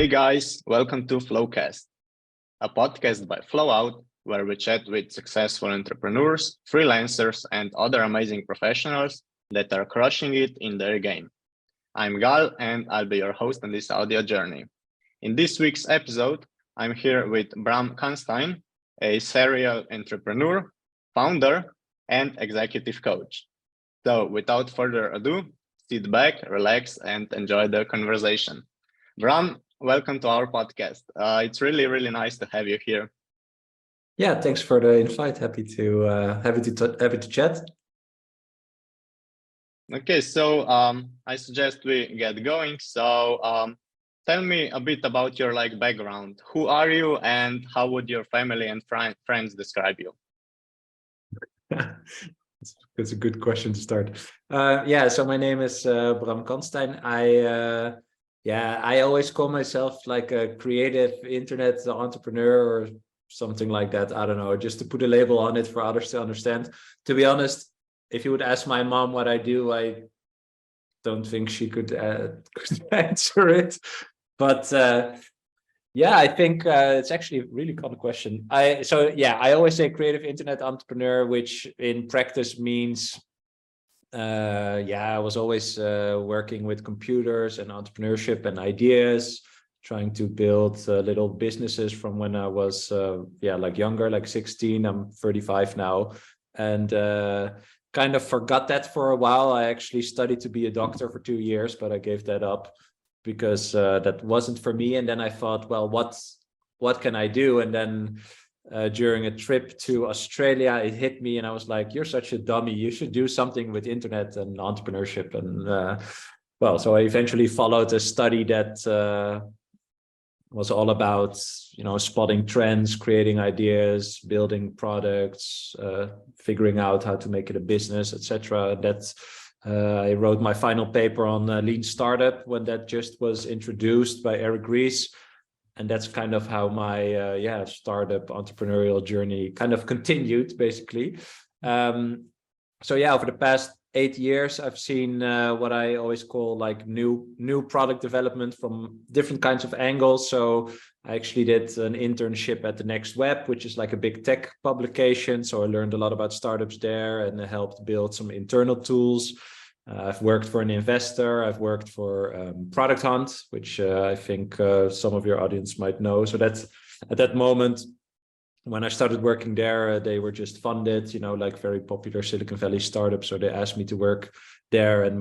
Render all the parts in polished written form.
Hey guys, welcome to Flowcast, a podcast by Flowout, where we chat with successful entrepreneurs, freelancers, and other amazing professionals that are crushing it in their game. I'm Gal, and I'll be your host on this audio journey. In this week's episode, I'm here with Bram Kanstein, a serial entrepreneur, founder, and executive coach. So without further ado, sit back, relax, and enjoy the conversation. Bram, welcome to our podcast. It's really nice to have you here. Yeah, thanks for the invite. Happy to chat. Okay, so I suggest we get going. So tell me a bit about your background. Who are you, and how would your family and friends describe you? That's a good question to start. So my name is Bram Kanstein. I always call myself like a creative internet entrepreneur or something like that. I don't know, just to put a label on it for others to understand. To be honest, if you would ask my mom what I do, I don't think she could answer it. But I think it's actually a really common question. I always say creative internet entrepreneur, which in practice means I was always working with computers and entrepreneurship and ideas, trying to build little businesses from when I was younger, like 16. I'm 35 now, and kind of forgot that for a while. I actually studied to be a doctor for 2 years, but I gave that up because that wasn't for me. And then I thought, well, what can I do? And then during a trip to Australia, it hit me, and I was like, "You're such a dummy. You should do something with internet and entrepreneurship." And so I eventually followed a study that was all about, spotting trends, creating ideas, building products, figuring out how to make it a business, etc. I wrote my final paper on lean startup when that just was introduced by Eric Ries. And that's kind of how my startup entrepreneurial journey kind of continued, basically. Over the past 8 years, I've seen what I always call like new product development from different kinds of angles. So I actually did an internship at the Next Web, which is like a big tech publication. So I learned a lot about startups there and helped build some internal tools. I've worked for an investor. I've worked for Product Hunt, which I think some of your audience might know. So that's at that moment when I started working there, they were just funded, like very popular Silicon Valley startup. So they asked me to work there, and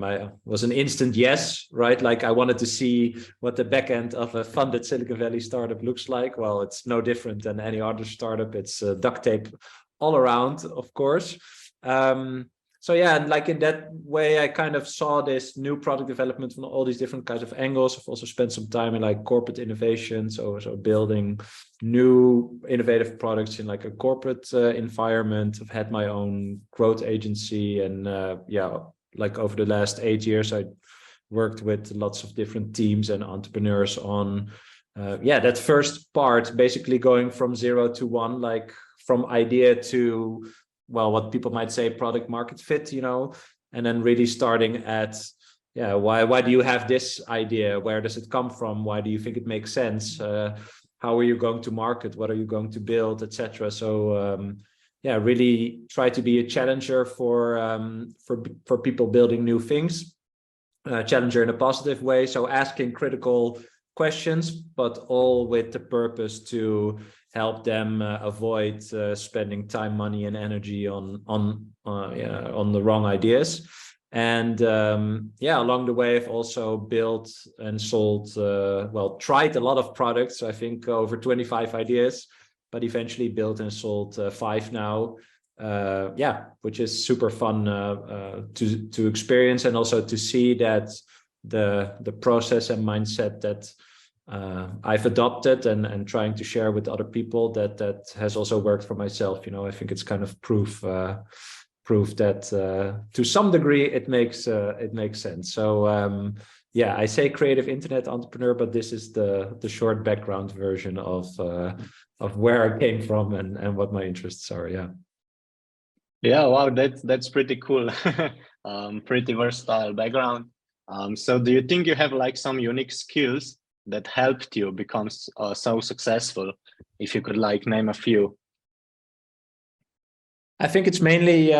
was an instant yes, right? Like I wanted to see what the back end of a funded Silicon Valley startup looks like. Well, it's no different than any other startup. It's duct tape all around, of course. And like in that way, I kind of saw this new product development from all these different kinds of angles. I've also spent some time in like corporate innovation, so building new innovative products in like a corporate environment. I've had my own growth agency, and like over the last 8 years, I worked with lots of different teams and entrepreneurs on that first part, basically going from 0 to 1, like from idea to, well, what people might say product market fit, and then really starting at, why do you have this idea? Where does it come from? Why do you think it makes sense? How are you going to market? What are you going to build, etc. So really try to be a challenger for people building new things. Challenger in a positive way. So asking critical questions, but all with the purpose to help them avoid spending time, money, and energy on the wrong ideas. And along the way, I've also built and sold, tried a lot of products. I think over 25 ideas, but eventually built and sold 5 now. Which is super fun to experience, and also to see that the process and mindset that I've adopted and trying to share with other people that has also worked for myself. I think it's kind of proof that to some degree it makes sense. So I say creative internet entrepreneur, but this is the short background version of where I came from and what my interests are. Yeah, wow, that's pretty cool. Pretty versatile background. So do you think you have like some unique skills that helped you become so successful? If you could like name a few. I think it's mainly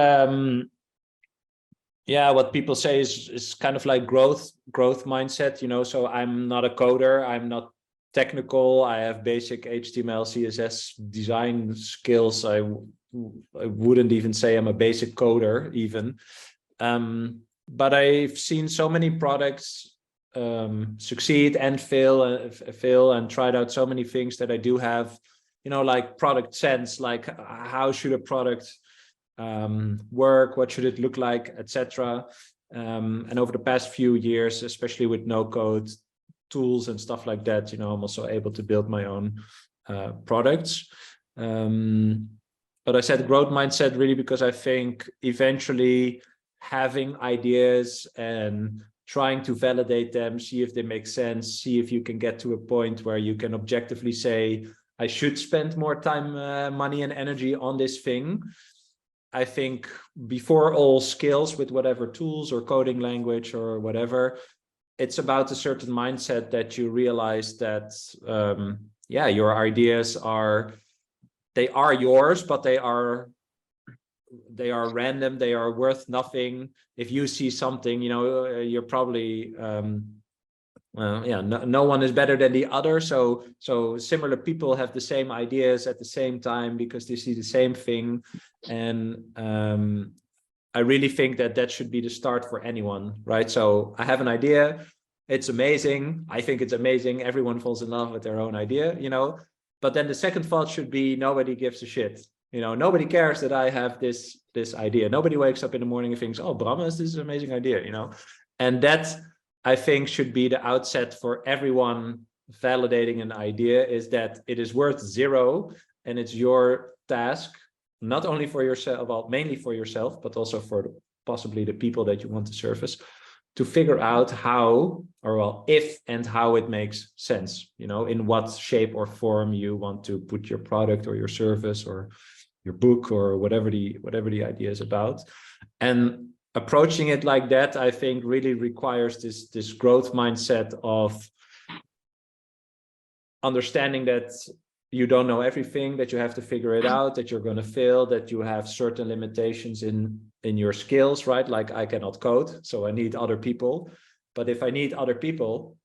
yeah, what people say is kind of like growth mindset, you know. So I'm not a coder, I'm not technical, I have basic HTML, CSS design skills. I wouldn't even say I'm a basic coder even. But I've seen so many products succeed and fail, and tried out so many things that I do have, you know, like product sense, like how should a product work, what should it look like, etc. And over the past few years, especially with no code tools and stuff like that, you know, I'm also able to build my own products. But I said growth mindset really because I think eventually having ideas and trying to validate them, see if they make sense, see if you can get to a point where you can objectively say, I should spend more time, money and energy on this thing. I think before all skills with whatever tools or coding language or whatever, it's about a certain mindset that you realize that, yeah, your ideas they are yours, but they are random, they are worth nothing. If you see something, you know, you're probably, yeah, no one is better than the other. So similar people have the same ideas at the same time because they see the same thing. And I really think that should be the start for anyone, right? So I have an idea, it's amazing, I think it's amazing, everyone falls in love with their own idea, you know. But then the second thought should be, nobody gives a shit, you know, nobody cares that I have this idea. Nobody wakes up in the morning and thinks, oh, Bram has this amazing idea, you know. And that, I think, should be the outset for everyone validating an idea, is that it is worth zero, and it's your task, not only for yourself, well, mainly for yourself, but also for possibly the people that you want to service, to figure out how, or well, if and how it makes sense, you know, in what shape or form you want to put your product or your service or your book or whatever the idea is about. And approaching it like that, I think, really requires this growth mindset of understanding that you don't know everything, that you have to figure it out, that you're going to fail, that you have certain limitations in your skills, right? Like I cannot code, so I need other people. But if I need other people,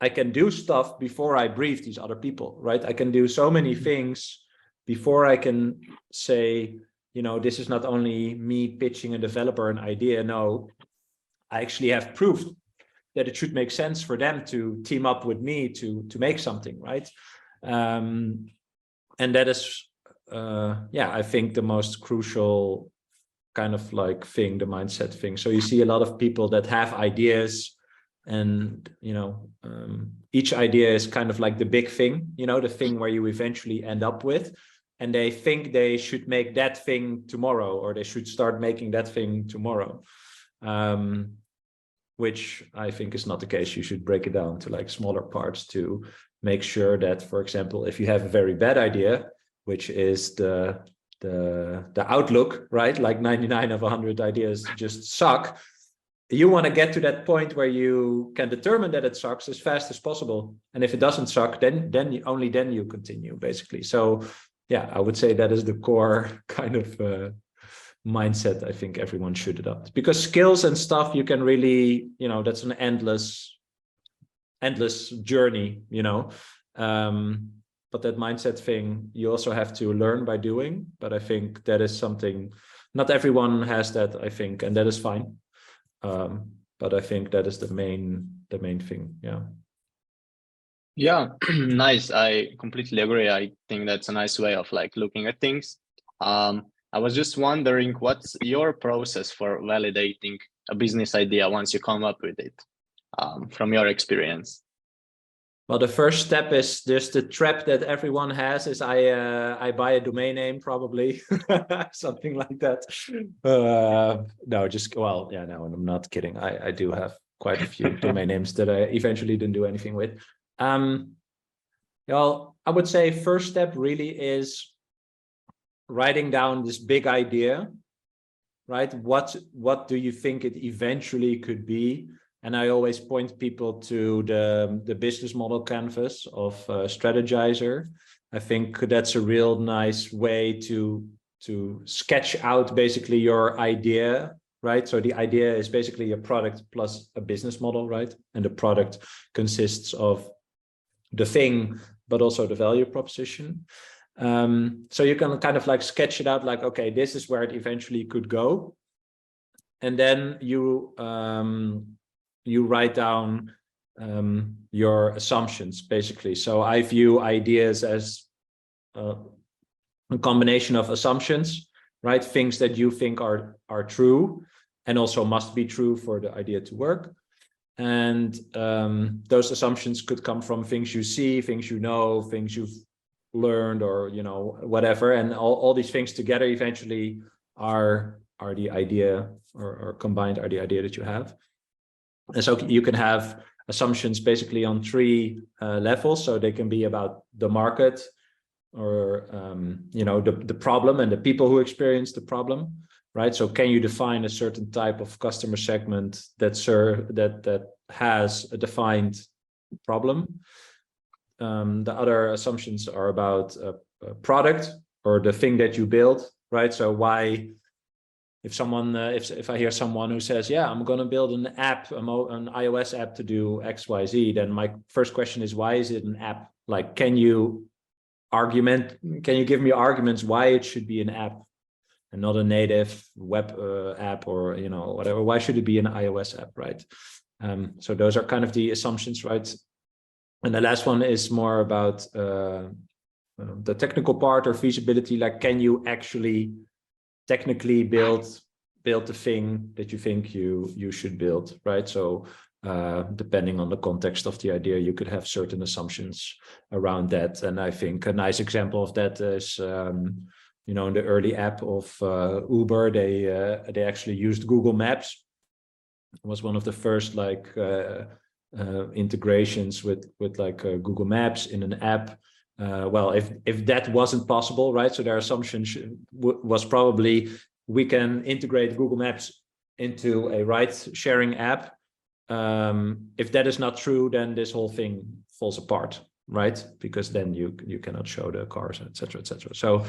I can do stuff before I brief these other people, right? I can do so many things before I can say, you know, this is not only me pitching a developer an idea. No, I actually have proof that it should make sense for them to team up with me to make something, right? And that is, yeah, I think the most crucial kind of like thing, the mindset thing. So you see a lot of people that have ideas, and, you know, each idea is kind of like the big thing, you know, the thing where you eventually end up with. And they think they should make that thing tomorrow, or they should start making that thing tomorrow. Which I think is not the case. You should break it down to like smaller parts to make sure that, for example, if you have a very bad idea, which is the outlook, right? Like 99 of 100 ideas just suck. You want to get to that point where you can determine that it sucks as fast as possible. And if it doesn't suck, then only then you continue, basically. So yeah, I would say that is the core kind of mindset I think everyone should adopt, because skills and stuff you can really, you know, that's an endless journey, you know. But that mindset thing you also have to learn by doing. But I think that is something, not everyone has that, I think, and that is fine. But I think that is the main thing. Yeah, nice. I completely agree. I think that's a nice way of like looking at things. I was just wondering, what's your process for validating a business idea once you come up with it, from your experience? Well, the first step is just the trap that everyone has, is I buy a domain name, probably something like that. No, just, well, yeah, no, I'm not kidding. I do have quite a few domain names that I eventually didn't do anything with. Well, I would say first step really is writing down this big idea, right? What do you think it eventually could be? And I always point people to the business model canvas of Strategizer. I think that's a real nice way to sketch out basically your idea, right? So the idea is basically a product plus a business model, right? And the product consists of the thing, but also the value proposition. So you can kind of like sketch it out like, okay, this is where it eventually could go. And then you write down your assumptions, basically. So I view ideas as a combination of assumptions, right? Things that you think are true and also must be true for the idea to work. And those assumptions could come from things you see, things you know, things you've learned, or whatever. And all these things together eventually are the idea, or combined are the idea that you have. And so you can have assumptions basically on 3 levels. So they can be about the market, or the problem and the people who experience the problem, right? So can you define a certain type of customer segment that has a defined problem? The other assumptions are about a product or the thing that you build, right? So why, if someone, if I hear someone who says, yeah, I'm going to build an app, an iOS app to do X, Y, Z, then my first question is, why is it an app? Like, can you give me arguments why it should be an app and not a native web app, or whatever? Why should it be an iOS app, right? So those are kind of the assumptions, right? And the last one is more about the technical part or feasibility. Like, can you actually technically build the thing that you think you should build, right? So depending on the context of the idea, you could have certain assumptions around that. And I think a nice example of that is, in the early app of Uber, they actually used Google Maps. It was one of the first integrations with Google Maps in an app. Well, if that wasn't possible, right? So their assumption was probably, we can integrate Google Maps into a ride-sharing app. If that is not true, then this whole thing falls apart, right? Because then you cannot show the cars, etc., etc. So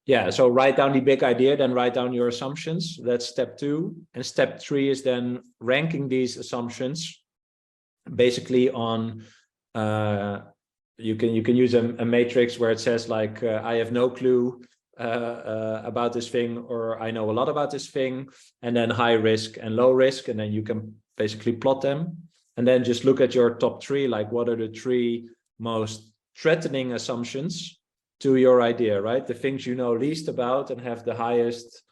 yeah, so write down the big idea, then write down your assumptions. That's step 2. And step 3 is then ranking these assumptions basically on you can use a matrix where it says like I have no clue about this thing, or I know a lot about this thing, and then high risk and low risk, and then you can basically plot them. And then just look at your top 3, like what are the 3 most threatening assumptions to your idea, right? The things you know least about and have the highest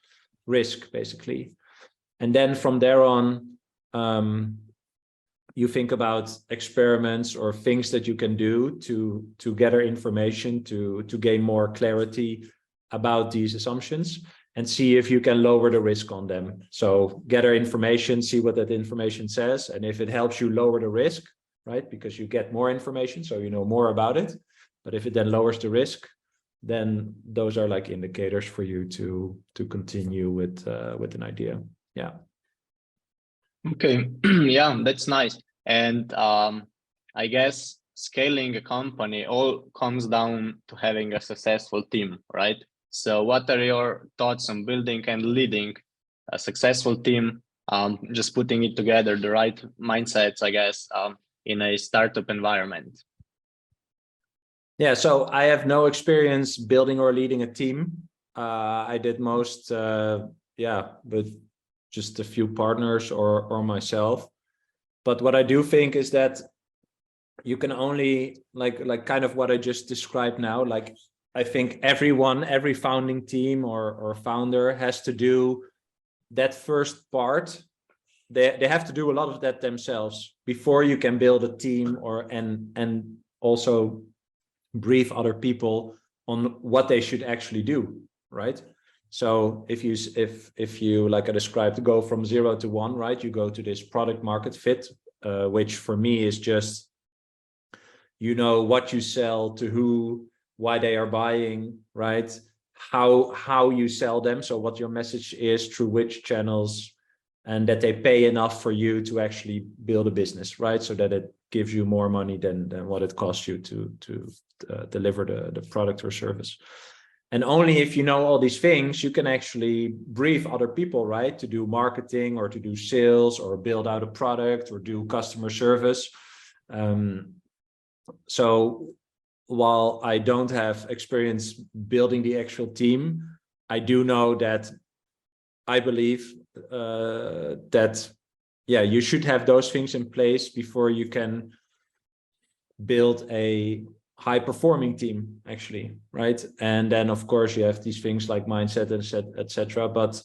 risk, basically. And then from there on, you think about experiments or things that you can do to gather information, to gain more clarity about these assumptions, and see if you can lower the risk on them. So gather information, see what that information says, and if it helps you lower the risk, right? Because you get more information, so you know more about it. But if it then lowers the risk, then those are like indicators for you to continue with an idea. Yeah. Okay, yeah, that's nice. And I guess scaling a company all comes down to having a successful team, right? So what are your thoughts on building and leading a successful team, just putting it together, the right mindsets, I guess, in a startup environment? Yeah, so I have no experience building or leading a team. I did most, with just a few partners or myself. But what I do think is that you can only like kind of what I just described now. Like, I think every founding team or founder has to do that first part. They have to do a lot of that themselves before you can build a team and also brief other people on what they should actually do, right? So if you like I described, go from 0 to 1, right? You go to this product market fit, which for me is just, what you sell to who, why they are buying, right? How you sell them, so what your message is, through which channels, and that they pay enough for you to actually build a business, right? So that it gives you more money than what it costs you to deliver the product or service. And only if you know all these things, you can actually brief other people, right? To do marketing or to do sales or build out a product or do customer service. So while I don't have experience building the actual team, I do know that I believe that, yeah, you should have those things in place before you can build a high performing team, actually, right? And then of course you have these things like mindset, etc. But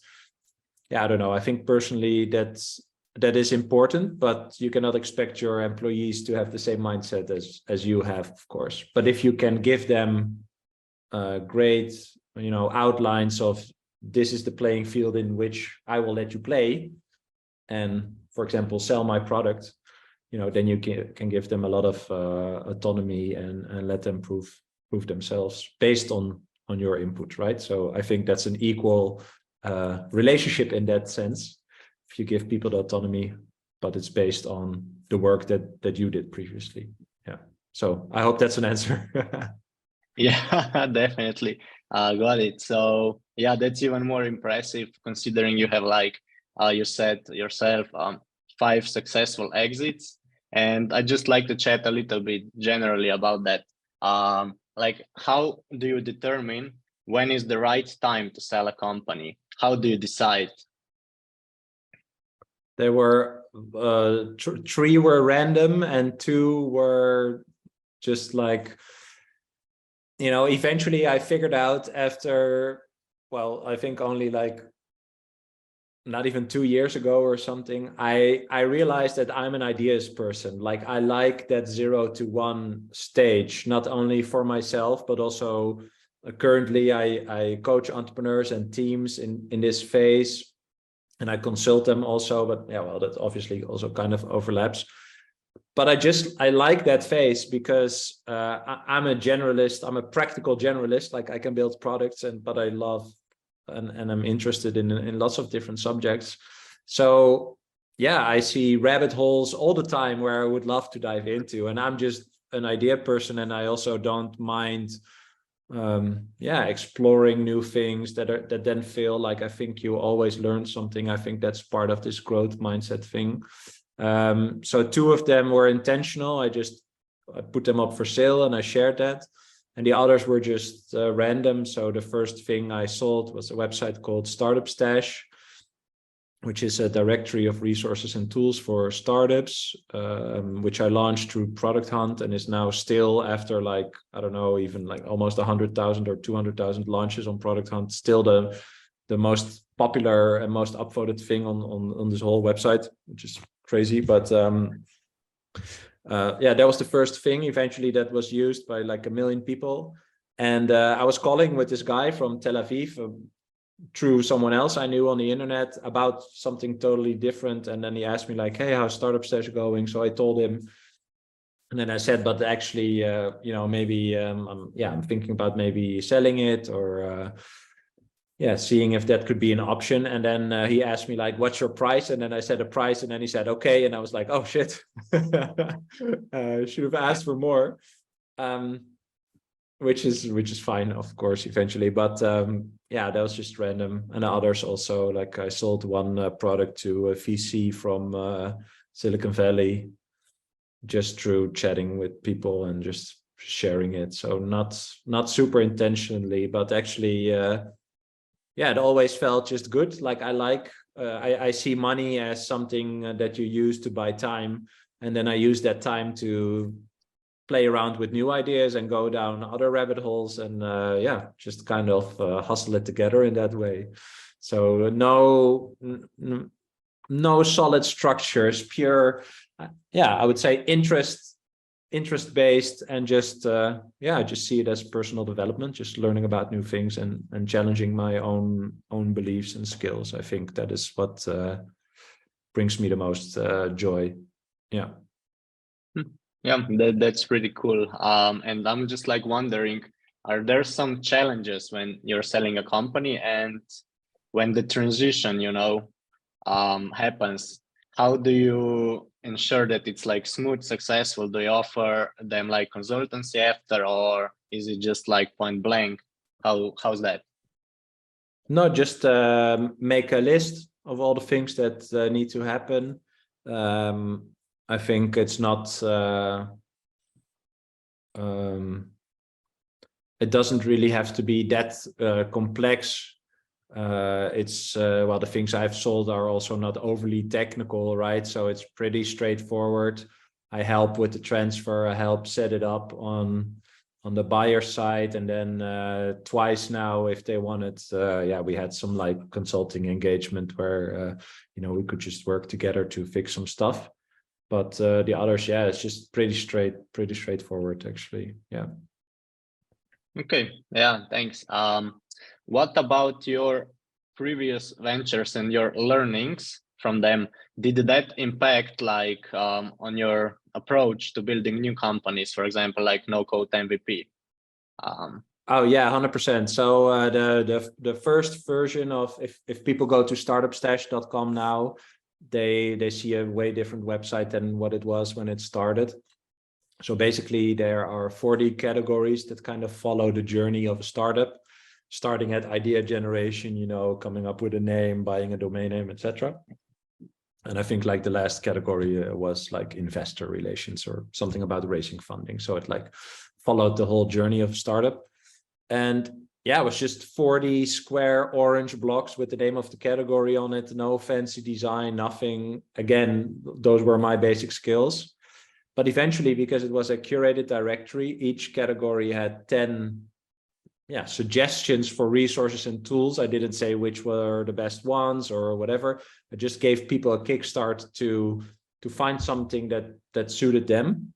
yeah, I don't know. I think personally that is important, but you cannot expect your employees to have the same mindset as you have, of course. But if you can give them great, outlines of, this is the playing field in which I will let you play, and for example, sell my product, then you can give them a lot of autonomy and let them prove themselves based on your input, right? So I think that's an equal relationship in that sense. If you give people the autonomy, but it's based on the work that you did previously. Yeah. So I hope that's an answer. Yeah, definitely. Got it. So yeah, that's even more impressive considering you have, like you said yourself, 5 successful exits. And I just like to chat a little bit generally about that. Like, how do you determine when is the right time to sell a company? How do you decide? There were 3 were random and 2 were just like, eventually I figured out after, well, I think only like not even 2 years ago or something, I realized that I'm an ideas person. Like, I like that 0 to 1 stage, not only for myself, but also currently I coach entrepreneurs and teams in this phase, and I consult them also, but yeah, well, that obviously also kind of overlaps. But I like that phase because I'm a generalist. I'm a practical generalist. Like, I can build products, but I love and I'm interested in lots of different subjects. So yeah, I see rabbit holes all the time where I would love to dive into, and I'm just an idea person, and I also don't mind exploring new things that then feel like, I think you always learn something. I think that's part of this growth mindset thing. So 2 of them were intentional. I put them up for sale and I shared that. And the others were just random. So the first thing I sold was a website called Startup Stash, which is a directory of resources and tools for startups, which I launched through Product Hunt, and is now still, after like, I don't know, even like almost 100,000 or 200,000 launches on Product Hunt, still the most popular and most upvoted thing on this whole website, which is crazy. But that was the first thing. Eventually that was used by like 1 million people. And I was calling with this guy from Tel Aviv through someone else I knew on the internet about something totally different. And then he asked me like, hey, how's Startup Stash going? So I told him, and then I said, but actually, maybe I'm thinking about maybe selling it, or seeing if that could be an option. And then he asked me like, what's your price? And then I said a price, and then he said, okay. And I was like, oh shit, should have asked for more, which is fine, of course, eventually. But that was just random. And others also, like I sold one product to a VC from Silicon Valley, just through chatting with people and just sharing it. So not super intentionally, but actually, it always felt just good. Like, I see money as something that you use to buy time. And then I use that time to play around with new ideas and go down other rabbit holes, and just kind of hustle it together in that way. So no solid structures, pure, I would say interest based, and just see it as personal development, just learning about new things and challenging my own beliefs and skills. I think that is what brings me the most joy. Yeah. Yeah, that's pretty cool. And I'm just like wondering, are there some challenges when you're selling a company and when the transition, happens, how do you ensure that it's like smooth, successful? Do you offer them like consultancy after, or is it just like point blank? How's that? No, just make a list of all the things that need to happen. I think it's not. It doesn't really have to be that complex. It's well, the things I've sold are also not overly technical, right? So it's pretty straightforward. I help with the transfer. I help set it up on the buyer side, and then twice now, if they wanted, yeah, we had some like consulting engagement where you know, we could just work together to fix some stuff. But the others, yeah, it's just pretty straightforward, actually. Yeah. Okay, yeah, thanks. What about your previous ventures and your learnings from them? Did that impact like on your approach to building new companies, for example, like no code MVP? Oh yeah, 100%. So the first version of, if people go to startupstash.com now, they see a way different website than what it was when it started. So basically, there are 40 categories that kind of follow the journey of a startup, starting at idea generation, you know, coming up with a name, buying a domain name, etc. And I think like the last category was like investor relations or something about raising funding. So it like followed the whole journey of a startup. And yeah, it was just 40 square orange blocks with the name of the category on it, no fancy design, nothing. Again, those were my basic skills. But eventually, because it was a curated directory, each category had 10 suggestions for resources and tools. I didn't say which were the best ones or whatever. I just gave people a kickstart to find something that suited them.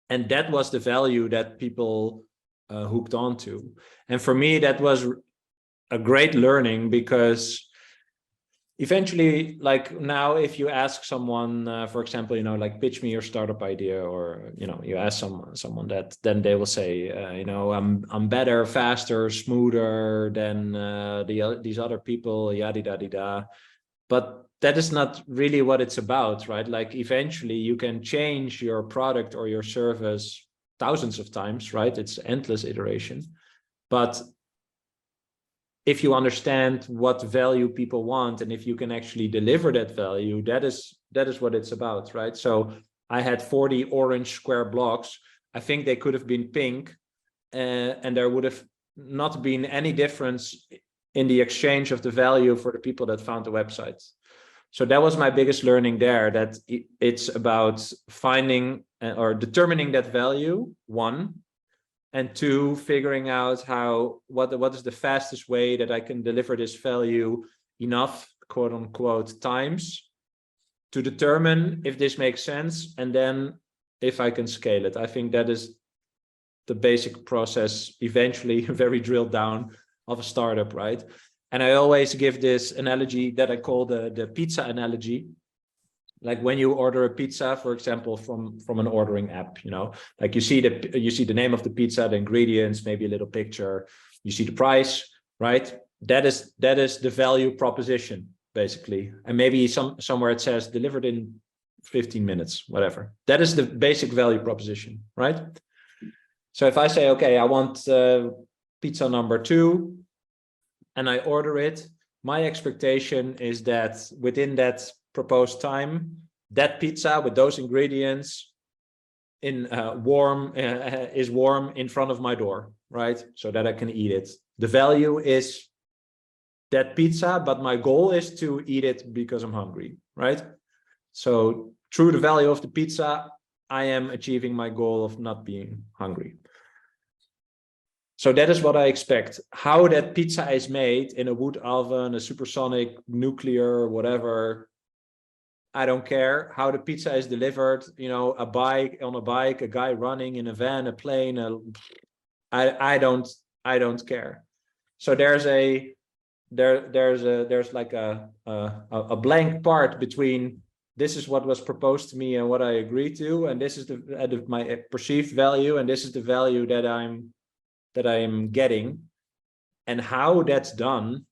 And that was the value that people hooked onto. And for me, that was a great learning, because eventually, like now, if you ask someone, for example, you know, like pitch me your startup idea, or, you know, you ask someone that, then they will say, you know, I'm better, faster, smoother than these other people, yada, yada, yada. But that is not really what it's about, right? Like eventually you can change your product or your service thousands of times, right? It's endless iteration. But if you understand what value people want, and if you can actually deliver that value, that is what it's about, right? So I had 40 orange square blocks. I think they could have been pink, and there would have not been any difference in the exchange of the value for the people that found the website. So that was my biggest learning there, that it's about finding or determining that value, one, and two, figuring out what is the fastest way that I can deliver this value enough, quote unquote, times to determine if this makes sense, and then if I can scale it. I think that is the basic process, eventually very drilled down, of a startup, right? And I always give this analogy that I call the pizza analogy. Like when you order a pizza, for example, from an ordering app, you know, like you see the name of the pizza, the ingredients, maybe a little picture, you see the price, right? That is the value proposition, basically. And maybe somewhere it says delivered in 15 minutes, whatever. That is the basic value proposition, right? So if I say, okay, I want pizza number 2, and I order it, my expectation is that within that proposed time, that pizza with those ingredients is warm in front of my door, right? So that I can eat it. The value is that pizza, but my goal is to eat it because I'm hungry, right? So through the value of the pizza, I am achieving my goal of not being hungry. So that is what I expect. How that pizza is made in a wood oven, a supersonic, nuclear, whatever, I don't care. How the pizza is delivered, you know, a bike, a guy running in a van, a plane, I don't care. So there's like a blank part between this is what was proposed to me and what I agree to, and this is my perceived value, and this is the value that I am getting. And how that's done,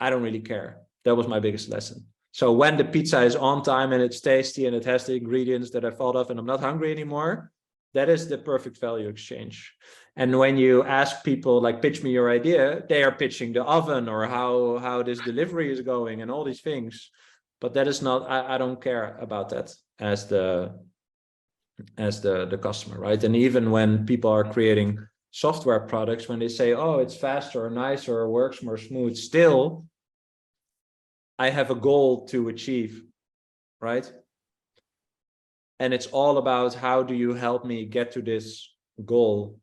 I don't really care. That was my biggest lesson. So when the pizza is on time and it's tasty and it has the ingredients that I thought of and I'm not hungry anymore, that is the perfect value exchange. And when you ask people like, pitch me your idea, they are pitching the oven or how this delivery is going and all these things. But that is not, I don't care about that as the customer, right? And even when people are creating software products, when they say, oh, it's faster or nicer or works more smooth, still, I have a goal to achieve, right? And it's all about how do you help me get to this goal?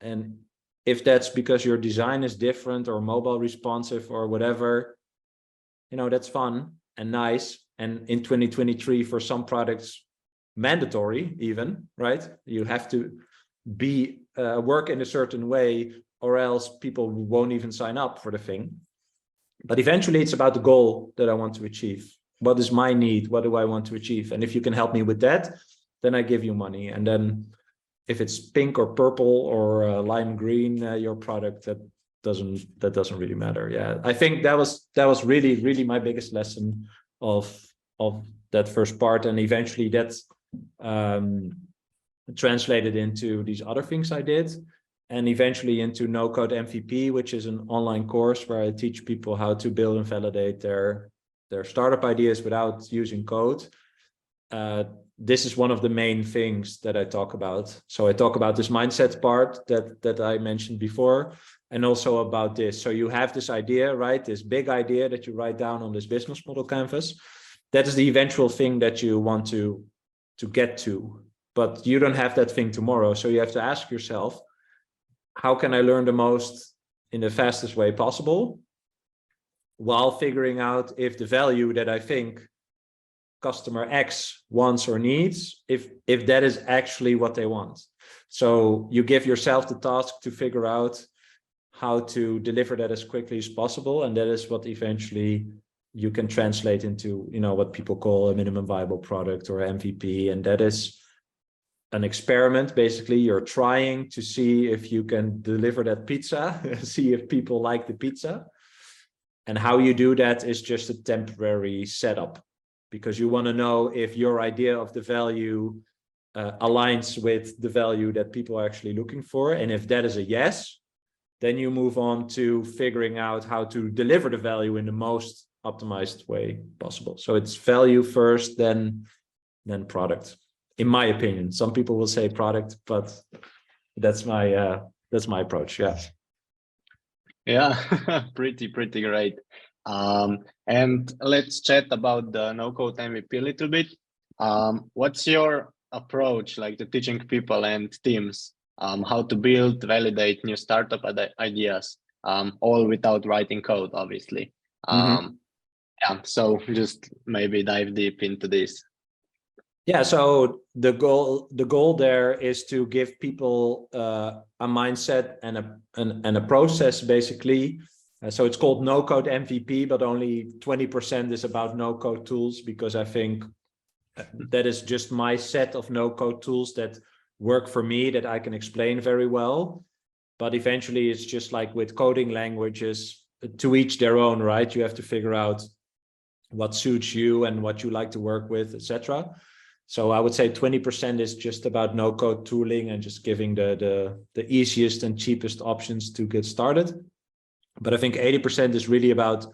And if that's because your design is different or mobile responsive or whatever, that's fun and nice. And in 2023, for some products, mandatory even, right? You have to be work in a certain way or else people won't even sign up for the thing. But eventually it's about the goal that I want to achieve. What is my need? What do I want to achieve? And if you can help me with that, then I give you money. And then if it's pink or purple or lime green, your product, that doesn't really matter. Yeah, I think that was really my biggest lesson of that first part. And eventually that's translated into these other things I did. And eventually into No Code MVP, which is an online course where I teach people how to build and validate their startup ideas without using code. This is one of the main things that I talk about. So I talk about this mindset part that I mentioned before, and also about this. So you have this idea, right? This big idea that you write down on this business model canvas. That is the eventual thing that you want to get to, but you don't have that thing tomorrow. So you have to ask yourself, how can I learn the most in the fastest way possible, while figuring out if the value that I think customer X wants or needs, if that is actually what they want. So you give yourself the task to figure out how to deliver that as quickly as possible. And that is what eventually you can translate into, what people call a minimum viable product or MVP. And that is an experiment. Basically, you're trying to see if you can deliver that pizza, see if people like the pizza. And how you do that is just a temporary setup, because you want to know if your idea of the value aligns with the value that people are actually looking for. And if that is a yes, then you move on to figuring out how to deliver the value in the most optimized way possible. So it's value first, then product. In my opinion, some people will say product, but that's my approach. Yeah. Yeah, pretty great. And let's chat about the no-code MVP a little bit. What's your approach, like to teaching people and teams how to build, validate new startup ideas, all without writing code, obviously. Yeah, so just maybe dive deep into this. Yeah, so the goal there is to give people a mindset and a process, basically. So it's called No Code MVP, but only 20% is about no code tools, because I think that is just my set of no code tools that work for me, that I can explain very well. But eventually it's just like with coding languages, to each their own, right? You have to figure out what suits you and what you like to work with, etc. So I would say 20% is just about no code tooling and just giving the easiest and cheapest options to get started. But I think 80% is really about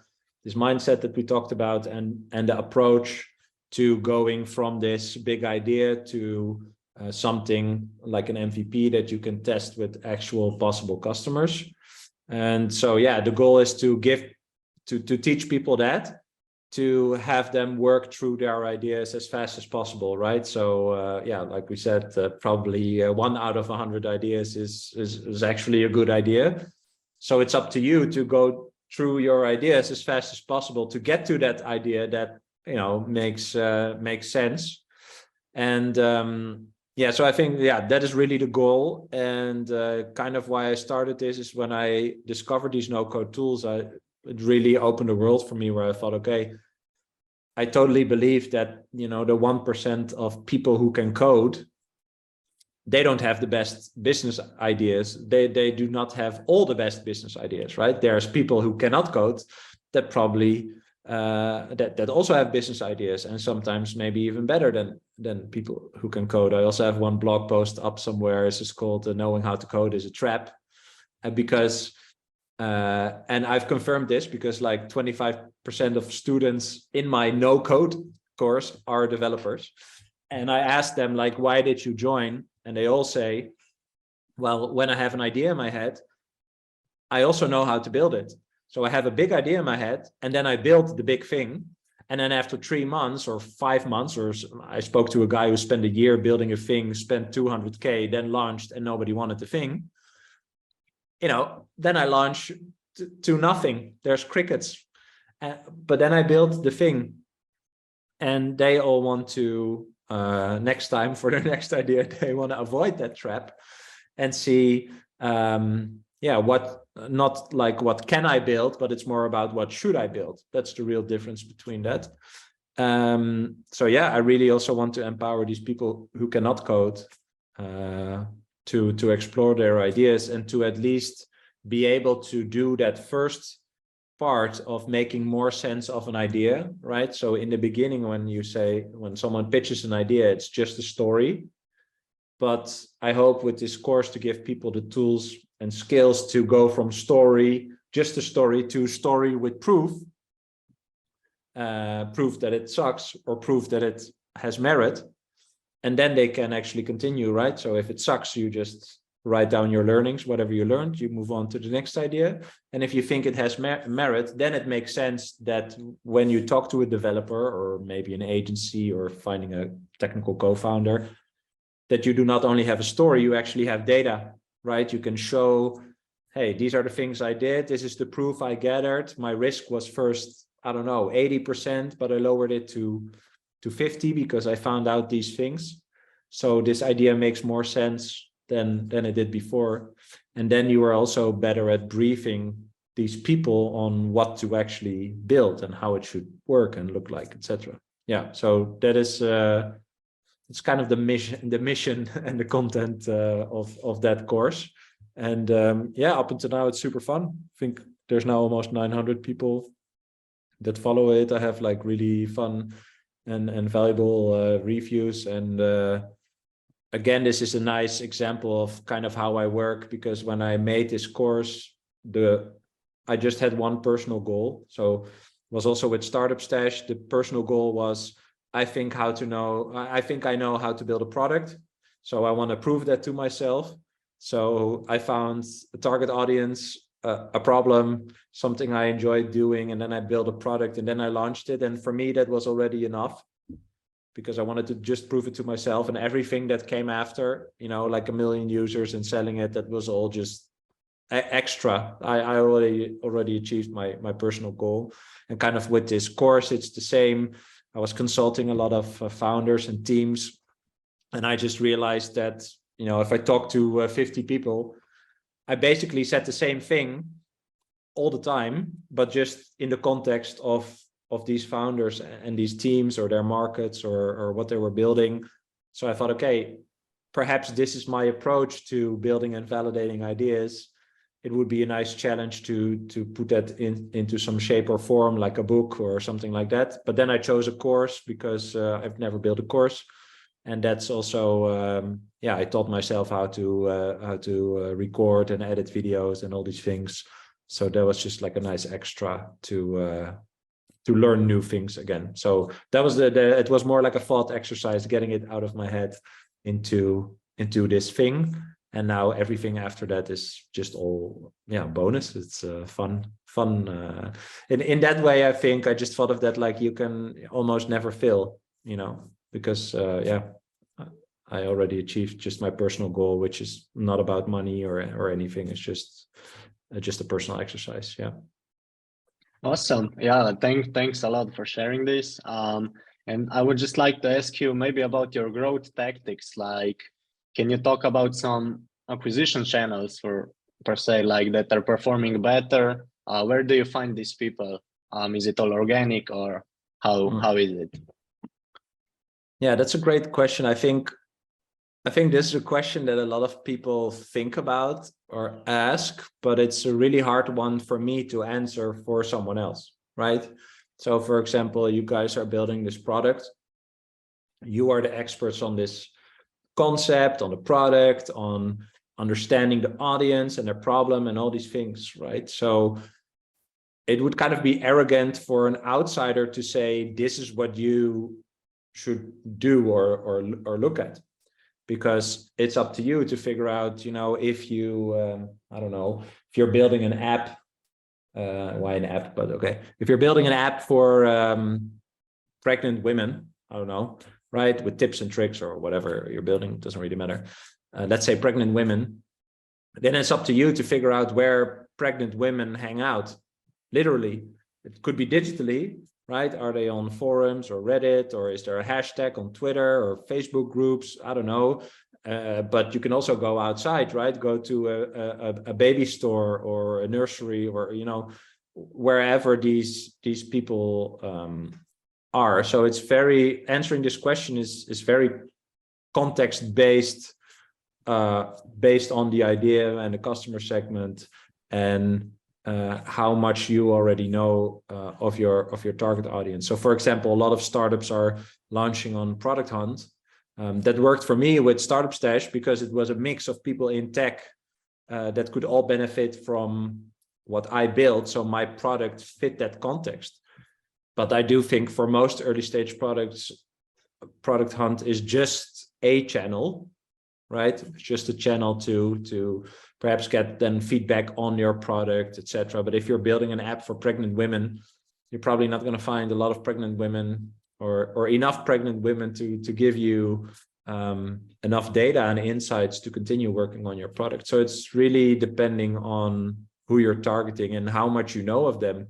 this mindset that we talked about, and the approach to going from this big idea to something like an MVP that you can test with actual possible customers. And so, yeah, the goal is to teach people that, to have them work through their ideas as fast as possible, right? So yeah, like we said, probably 1 out of 100 ideas is actually a good idea. So it's up to you to go through your ideas as fast as possible to get to that idea that makes sense. And yeah, so I think that is really the goal. And kind of why I started this is when I discovered these no-code tools, it really opened the world for me, where I thought, okay, I totally believe that, the 1% of people who can code, they don't have the best business ideas. They do not have all the best business ideas, right? There's people who cannot code that probably that also have business ideas, and sometimes maybe even better than people who can code. I also have one blog post up somewhere. It's just called "Knowing How to Code is a Trap," because and I've confirmed this because like 25% of students in my no code course are developers, and I asked them like, why did you join? And they all say, well, when I have an idea in my head, I also know how to build it. So I have a big idea in my head, and then I build the big thing. And then after 3 months or 5 months, or I spoke to a guy who spent a year building a thing, spent 200K, then launched, and nobody wanted the thing. Then I launch to nothing. There's crickets. But then I built the thing, and they all want to, next time for their next idea, they want to avoid that trap and see, not like what can I build, but it's more about what should I build. That's the real difference between that. So yeah, I really also want to empower these people who cannot code to explore their ideas, and to at least be able to do that first part of making more sense of an idea, right? So in the beginning, when someone pitches an idea, it's just a story. But I hope with this course to give people the tools and skills to go from story, just a story, to story with proof, proof that it sucks or proof that it has merit. And then they can actually continue, right? So if it sucks, you just write down your learnings, whatever you learned, you move on to the next idea. And if you think it has merit, then it makes sense that when you talk to a developer or maybe an agency or finding a technical co-founder, that you do not only have a story, you actually have data, right? You can show, hey, these are the things I did. This is the proof I gathered. My risk was first, I don't know, 80%, but I lowered it to 50 because I found out these things. So this idea makes more sense than it did before. And then you are also better at briefing these people on what to actually build and how it should work and look like, etc. Yeah, so that is it's kind of the mission and the content of that course. And yeah, up until now, it's super fun. I think there's now almost 900 people that follow it. I have like really fun and valuable reviews. And again, this is a nice example of kind of how I work, because when I made this course, I just had one personal goal. So it was also with Startup Stash. The personal goal was, I think I know how to build a product. So I want to prove that to myself. So I found a target audience, a problem, something I enjoyed doing, and then I built a product, and then I launched it. And for me, that was already enough, because I wanted to just prove it to myself. And everything that came after, like 1 million users and selling it, that was all just extra. I already achieved my personal goal. And kind of with this course, it's the same. I was consulting a lot of founders and teams, and I just realized that, if I talk to 50 people, I basically said the same thing all the time, but just in the context of these founders and these teams or their markets or what they were building. So I thought, okay, perhaps this is my approach to building and validating ideas. It would be a nice challenge to put that into some shape or form, like a book or something like that. But then I chose a course because I've never built a course. And that's also, I taught myself how to record and edit videos and all these things. So that was just like a nice extra to learn new things again. So that was it was more like a thought exercise, getting it out of my head into this thing. And now everything after that is just all bonus. It's fun. In that way, I think I just thought of that, like, you can almost never fail, because I already achieved just my personal goal, which is not about money or anything. It's just a personal exercise. Yeah. Awesome. Yeah, thanks a lot for sharing this. And I would just like to ask you maybe about your growth tactics. Like, can you talk about some acquisition channels per se, like, that are performing better? Where do you find these people? Is it all organic, or how is it? Yeah, that's a great question. I think this is a question that a lot of people think about or ask, but it's a really hard one for me to answer for someone else, right? So for example, you guys are building this product. You are the experts on this concept, on the product, on understanding the audience and their problem and all these things, right? So it would kind of be arrogant for an outsider to say, this is what you should do or look at, because it's up to you to figure out, if you, I don't know, if you're building an app, why an app, but okay. If you're building an app for pregnant women, I don't know, right, with tips and tricks or whatever you're building, doesn't really matter. Let's say pregnant women, then it's up to you to figure out where pregnant women hang out. Literally, it could be digitally, right? Are they on forums or Reddit, or is there a hashtag on Twitter or Facebook groups? I don't know. But you can also go outside, right? Go to a baby store or a nursery, or wherever these people are. So it's very, answering this question is very context based, based on the idea and the customer segment, and how much you already know of your target audience. So for example, a lot of startups are launching on Product Hunt. That worked for me with Startup Stash because it was a mix of people in tech that could all benefit from what I built. So my product fit that context. But I do think for most early stage products, Product Hunt is just a channel, right? It's just a channel to perhaps get then feedback on your product, etc. But if you're building an app for pregnant women, you're probably not going to find a lot of pregnant women or enough pregnant women to give you enough data and insights to continue working on your product. So it's really depending on who you're targeting and how much you know of them.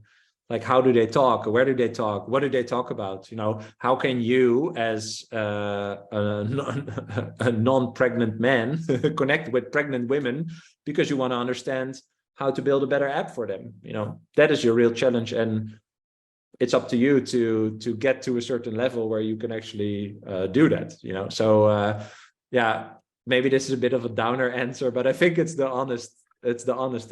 Like, how do they talk? Where do they talk? What do they talk about? How can you, as a non-pregnant man, connect with pregnant women because you want to understand how to build a better app for them? That is your real challenge, and it's up to you to get to a certain level where you can actually do that. So yeah, maybe this is a bit of a downer answer, but I think it's the honest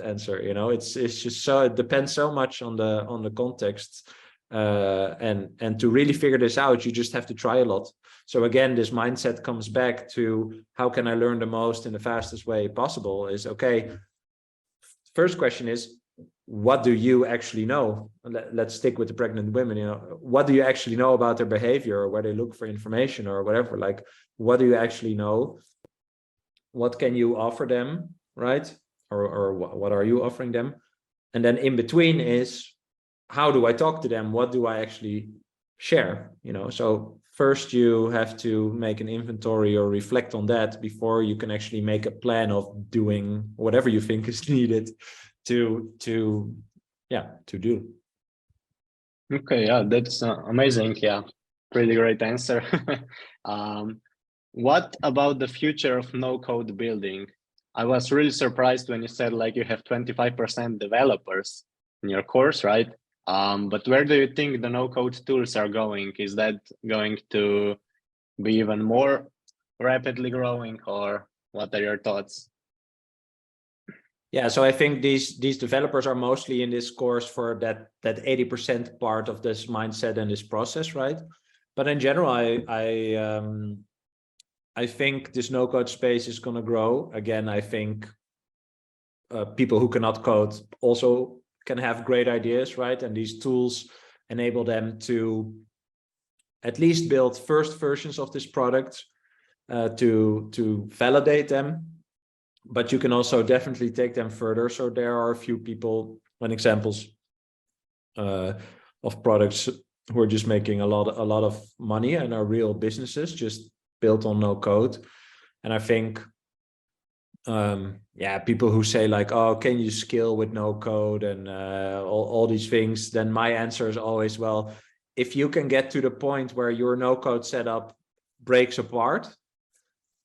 answer. It's just so, it depends so much on the context, and to really figure this out, you just have to try a lot. So again, this mindset comes back to, how can I learn the most in the fastest way possible? Is okay. First question is, what do you actually know? Let's stick with the pregnant women. What do you actually know about their behavior, or where they look for information, or whatever? Like, what do you actually know? What can you offer them, right? Or what are you offering them? And then in between is, how do I talk to them? What do I actually share? So first you have to make an inventory or reflect on that before you can actually make a plan of doing whatever you think is needed to do. Okay, yeah, that's amazing. Yeah, pretty great answer. What about the future of no-code building? I was really surprised when you said like you have 25% developers in your course, right? But where do you think the no-code tools are going? Is that going to be even more rapidly growing, or what are your thoughts? Yeah, so I think these developers are mostly in this course for that 80% part of this mindset and this process, right? But in general, I think this no-code space is going to grow. Again, I think people who cannot code also can have great ideas, right? And these tools enable them to at least build first versions of this product, to validate them. But you can also definitely take them further. So there are a few people and examples of products who are just making a lot of money and are real businesses just built on no code. And I think people who say like, oh, can you scale with no code and all these things, then my answer is always, well, if you can get to the point where your no code setup breaks apart,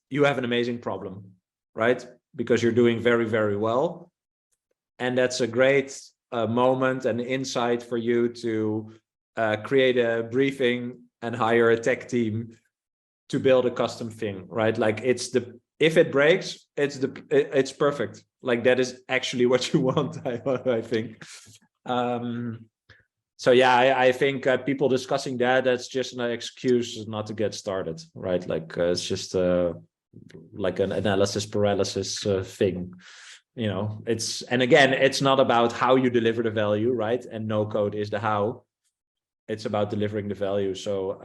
you have an amazing problem, right? Because you're doing very, very well. And that's a great moment and insight for you to create a briefing and hire a tech team to build a custom thing, right? Like if it breaks, it's perfect. Like that is actually what you want, I think. So yeah, I think people discussing that's just an excuse not to get started, right? Like it's just like an analysis paralysis thing. And again, it's not about how you deliver the value, right? And no code is the how. It's about delivering the value. So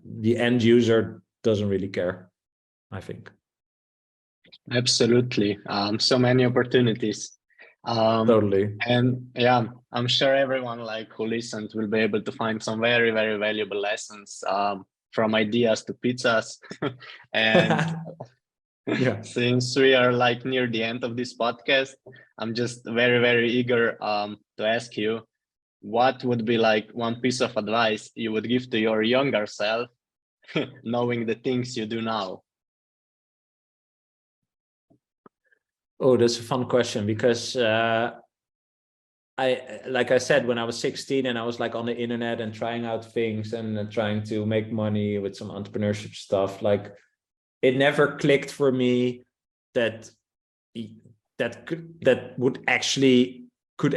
the end user doesn't really care, I think. Absolutely. So many opportunities. Totally. And yeah, I'm sure everyone like who listened will be able to find some very, very valuable lessons from ideas to pizzas. And yeah. since we are like near the end of this podcast, I'm just very, very eager to ask you, what would be like one piece of advice you would give to your younger self, knowing the things you do now? Oh, that's a fun question because like I said, when I was 16 and I was like on the internet and trying out things and trying to make money with some entrepreneurship stuff, like it never clicked for me that could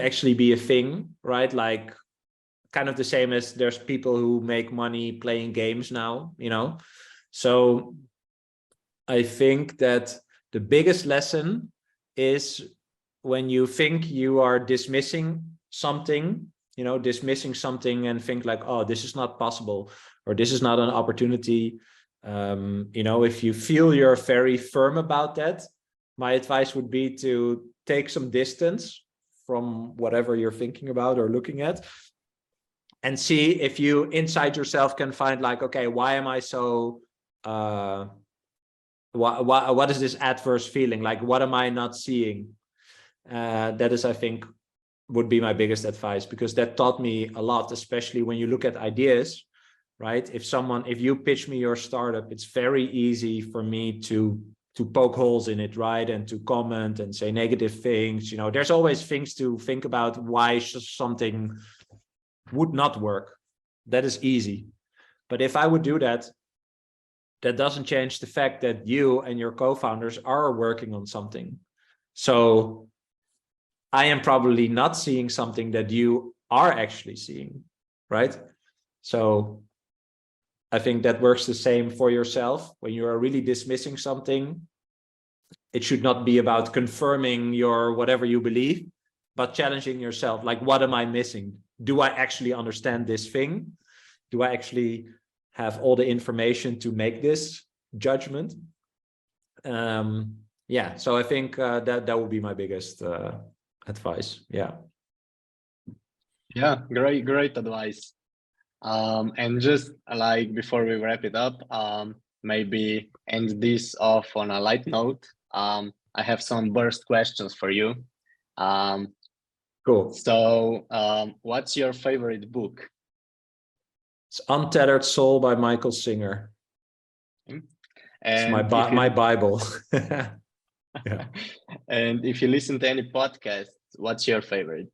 actually be a thing, right? Like kind of the same as there's people who make money playing games now, So I think that the biggest lesson is when you think you are dismissing something and think like, oh, this is not possible, or this is not an opportunity. If you feel you're very firm about that, my advice would be to take some distance from whatever you're thinking about or looking at, and see if you inside yourself can find like, okay, why am I so what is this adverse feeling? Like, what am I not seeing? That is, I think, would be my biggest advice, because that taught me a lot, especially when you look at ideas, right? If you pitch me your startup, it's very easy for me to poke holes in it, right? And to comment and say negative things. There's always things to think about why something would not work. That is easy. But if I would do that, that doesn't change the fact that you and your co-founders are working on something. So I am probably not seeing something that you are actually seeing, right? So I think that works the same for yourself. When you are really dismissing something, it should not be about confirming your whatever you believe, but challenging yourself. Like, what am I missing? Do I actually understand this thing? Do I actually have all the information to make this judgment? Yeah, so I think that would be my biggest advice. Yeah. Yeah, great advice. And just like before we wrap it up, maybe end this off on a light note. I have some burst questions for you. Cool. So what's your favorite book? It's Untethered Soul by Michael Singer. And it's my Bible. Yeah. And if you listen to any podcast, what's your favorite?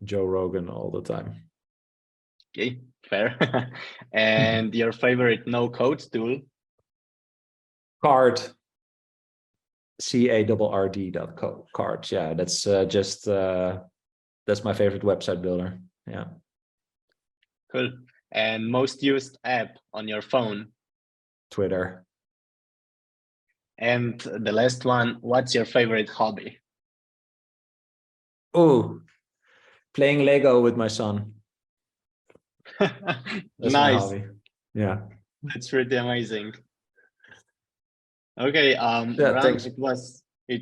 Joe Rogan all the time. Okay, fair. And your favorite no-code tool? Card. CARRD.co. Card. Yeah, that's that's my favorite website builder. Yeah. Cool. And most used app on your phone? Twitter. And the last one, what's your favorite hobby? Oh, playing Lego with my son. That's my Nice. hobby. Yeah. That's pretty amazing. Okay, yeah, Bram, thanks. it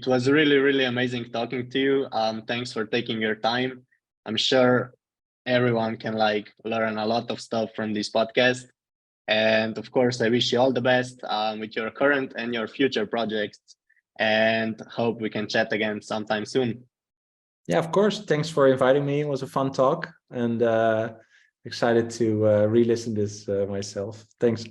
was really, really amazing talking to you. Thanks for taking your time. I'm sure everyone can like learn a lot of stuff from this podcast. And of course, I wish you all the best with your current and your future projects, and hope we can chat again sometime soon. Yeah, of course. Thanks for inviting me. It was a fun talk, and excited to re-listen this myself. Thanks.